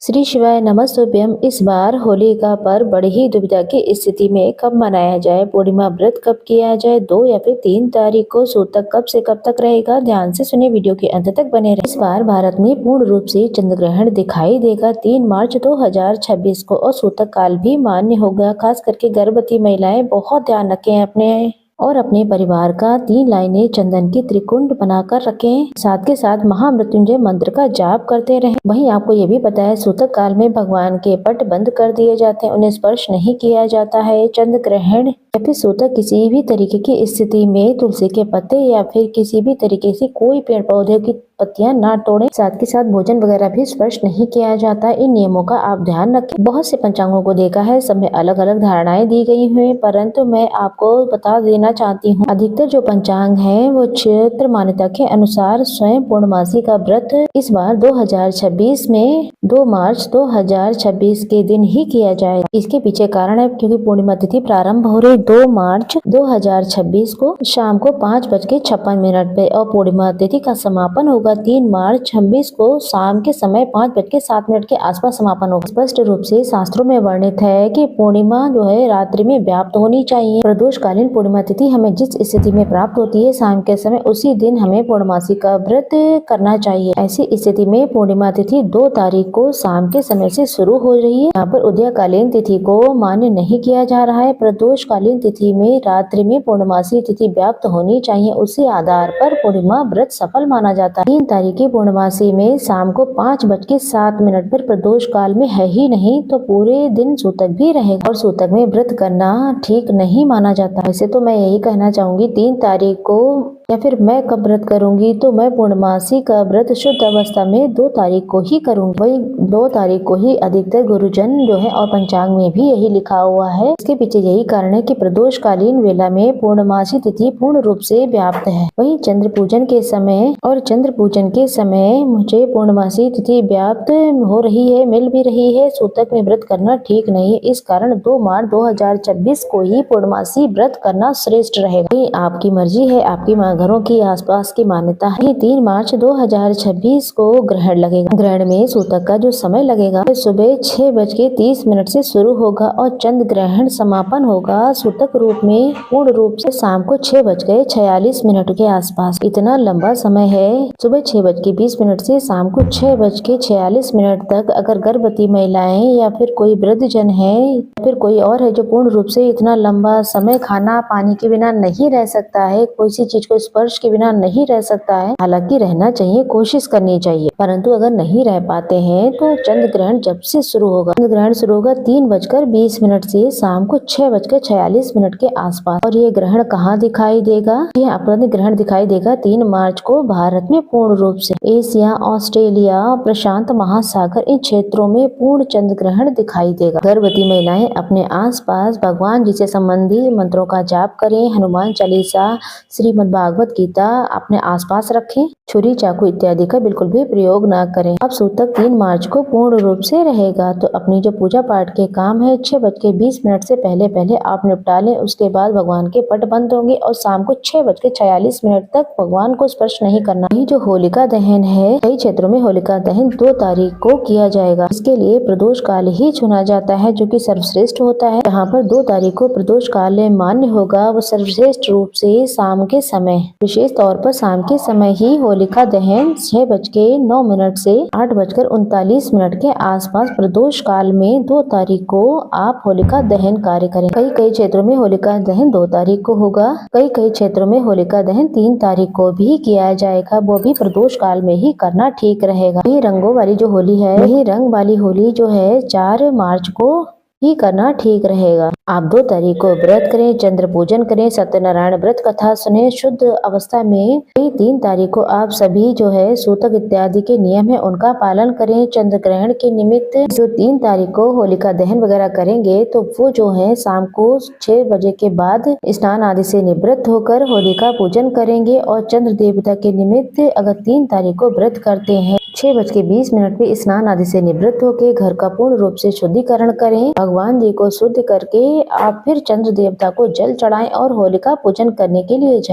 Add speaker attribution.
Speaker 1: श्री शिवाय नमस्तुभ्यम। इस बार होली का पर्व बड़ी ही दुविधा की स्थिति में कब मनाया जाए, पूर्णिमा व्रत कब किया जाए, 2 या फिर 3 तारीख को सूतक कब से कब तक रहेगा। ध्यान से सुने, वीडियो के अंत तक बने रहे। इस बार भारत में पूर्ण रूप से चंद्र ग्रहण दिखाई देगा 3 मार्च 2026 को और सूतक काल भी मान्य होगा। खास करके गर्भवती महिलाएं बहुत ध्यान रखें अपने परिवार का 3 लाइनें चंदन की त्रिकुंड बनाकर रखें। साथ के साथ महामृत्युंजय मंत्र का जाप करते रहें। वहीं आपको ये भी पता है, सूतक काल में भगवान के पट बंद कर दिए जाते हैं, उन्हें स्पर्श नहीं किया जाता है। चंद्र ग्रहण या फिर सूतक किसी भी तरीके की स्थिति में तुलसी के पत्ते या फिर किसी भी तरीके से कोई पेड़ पौधे की पत्तियां ना तोड़ें। साथ के साथ भोजन वगैरह भी स्पर्श नहीं किया जाता। इन नियमों का आप ध्यान रखें। बहुत से पंचांगों को देखा है, सब में अलग अलग धारणाएं दी गई हुई, परंतु मैं आपको बता देना चाहती हूँ, अधिकतर जो पंचांग है वो क्षेत्र मान्यता के अनुसार स्वयं पूर्णमासी का व्रत इस बार 2026 में 2 मार्च 2026 के दिन ही किया जाएगा। इसके पीछे कारण है क्योंकि पूर्णिमा तिथि प्रारंभ हो रही 2 मार्च 2026 को शाम को 5:56 पे और पूर्णिमा तिथि का समापन होगा 3 मार्च 26 को शाम के समय 5:07 के आसपास समापन होगा। स्पष्ट रूप से शास्त्रों में वर्णित है कि पूर्णिमा जो है रात्रि में व्याप्त होनी चाहिए। प्रदोषकालीन पूर्णिमा तिथि हमें जिस स्थिति में प्राप्त होती है शाम के समय, उसी दिन हमें पूर्णमासी का व्रत करना चाहिए। ऐसी स्थिति में पूर्णिमा तिथि 2 तारीख को शाम के समय से शुरू हो रही है। यहाँ पर उदयकालीन तिथि को मान्य नहीं किया जा रहा है। प्रदोषकालीन तिथि में रात्रि में पूर्णमासी तिथि व्याप्त होनी चाहिए, उसी आधार पर पूर्णिमा व्रत सफल माना जाता है। 3 तारीख की पूर्णमासी में शाम को 5:07 पर प्रदोष काल में है ही नहीं तो पूरे दिन सूतक भी रहेगा और सूतक में व्रत करना ठीक नहीं माना जाता। वैसे तो मैं यही कहना चाहूंगी, 3 तारीख को या फिर मैं कब व्रत करूंगी तो मैं पूर्णमासी का व्रत शुद्ध अवस्था में 2 तारीख को ही करूंगी। वही 2 तारीख को ही अधिकतर गुरुजन जो है और पंचांग में भी यही लिखा हुआ है। इसके पीछे यही कारण है कि प्रदोषकालीन वेला में पूर्णमासी तिथि पूर्ण रूप से व्याप्त है। वही चंद्र पूजन के समय मुझे पूर्णमासी तिथि व्याप्त हो रही है, मिल भी रही है। सूतक में व्रत करना ठीक नहीं है, इस कारण 2 मार्च 2026 को ही पूर्णमासी व्रत करना श्रेष्ठ रहेगा। आपकी मर्जी है, आपकी घरों की आसपास की मान्यता है। 3 मार्च 2026 को ग्रहण लगेगा। ग्रहण में सूतक का जो समय लगेगा सुबह 6:30 से शुरू होगा और चंद्र ग्रहण समापन होगा सूतक रूप में पूर्ण रूप से शाम को 6:46 के आसपास। इतना लंबा समय है, सुबह 6:20 से शाम को 6:46 तक। अगर गर्भवती महिलाएं या फिर कोई वृद्ध जन है या फिर कोई और है जो पूर्ण रूप से इतना लंबा समय खाना पानी के बिना नहीं रह सकता है, किसी चीज को स्पर्श के बिना नहीं रह सकता है, हालांकि रहना चाहिए, कोशिश करनी चाहिए, परंतु अगर नहीं रह पाते हैं तो चंद्र ग्रहण जब से शुरू होगा, चंद्र ग्रहण शुरू होगा 3:20 से शाम को 6:46 के आसपास। और ये ग्रहण कहाँ दिखाई देगा? ये अपराधिक ग्रहण दिखाई देगा 3 मार्च को भारत में पूर्ण रूप से। एशिया, ऑस्ट्रेलिया, प्रशांत महासागर इन क्षेत्रों में पूर्ण चंद्र ग्रहण दिखाई देगा। गर्भवती महिलाएं अपने आसपास भगवान जी से संबंधी मंत्रों का जाप करें, हनुमान चालीसा, श्रीमद् भागवत गीता अपने आसपास रखें। छुरी चाकू इत्यादि का बिल्कुल भी प्रयोग ना करें। अब सूतक 3 मार्च को पूर्ण रूप से रहेगा तो अपनी जो पूजा पाठ के काम है 6:20 से पहले आप निपटा लें। उसके बाद भगवान के पट बंद होंगे और शाम को 6:46 तक भगवान को स्पर्श नहीं करना। यही जो होलिका दहन है, कई क्षेत्रों में होलिका दहन 2 तारीख को किया जाएगा। इसके लिए प्रदोष काल ही चुना जाता है जो कि सर्वश्रेष्ठ होता है। यहाँ पर 2 तारीख को प्रदोष काल मान्य होगा, वो सर्वश्रेष्ठ रूप से शाम के समय, विशेष तौर पर शाम के समय ही होलिका दहन 6:09 से 8:39 के आसपास प्रदोष काल में 2 तारीख को आप होलिका दहन कार्य करें। कई क्षेत्रों में होलिका दहन 2 तारीख को होगा, कई क्षेत्रों में होलिका दहन 3 तारीख को भी किया जाएगा, वो भी प्रदोष काल में ही करना ठीक रहेगा। ये रंगों वाली जो होली है, वही रंग वाली होली जो है 4 मार्च को ही करना ठीक रहेगा। आप 2 तारीख को व्रत करें, चंद्र पूजन करें, सत्यनारायण व्रत कथा सुने शुद्ध अवस्था में। 3 तारीख को आप सभी जो है सूतक इत्यादि के नियम है उनका पालन करें। चंद्र ग्रहण के निमित्त जो 3 तारीख को होलिका दहन वगैरह करेंगे तो वो जो है शाम को 6 बजे के बाद स्नान आदि से निवृत्त होकर होलिका पूजन करेंगे। और चंद्र देवता के निमित्त अगर 3 तारीख को व्रत करते हैं 6:20 पे स्नान आदि से निवृत्त होकर घर का पूर्ण रूप से शुद्धिकरण करें, भगवान जी को शुद्ध करके आप फिर चंद्र देवता को जल चढ़ाएं और होलिका पूजन करने के लिए जाएं।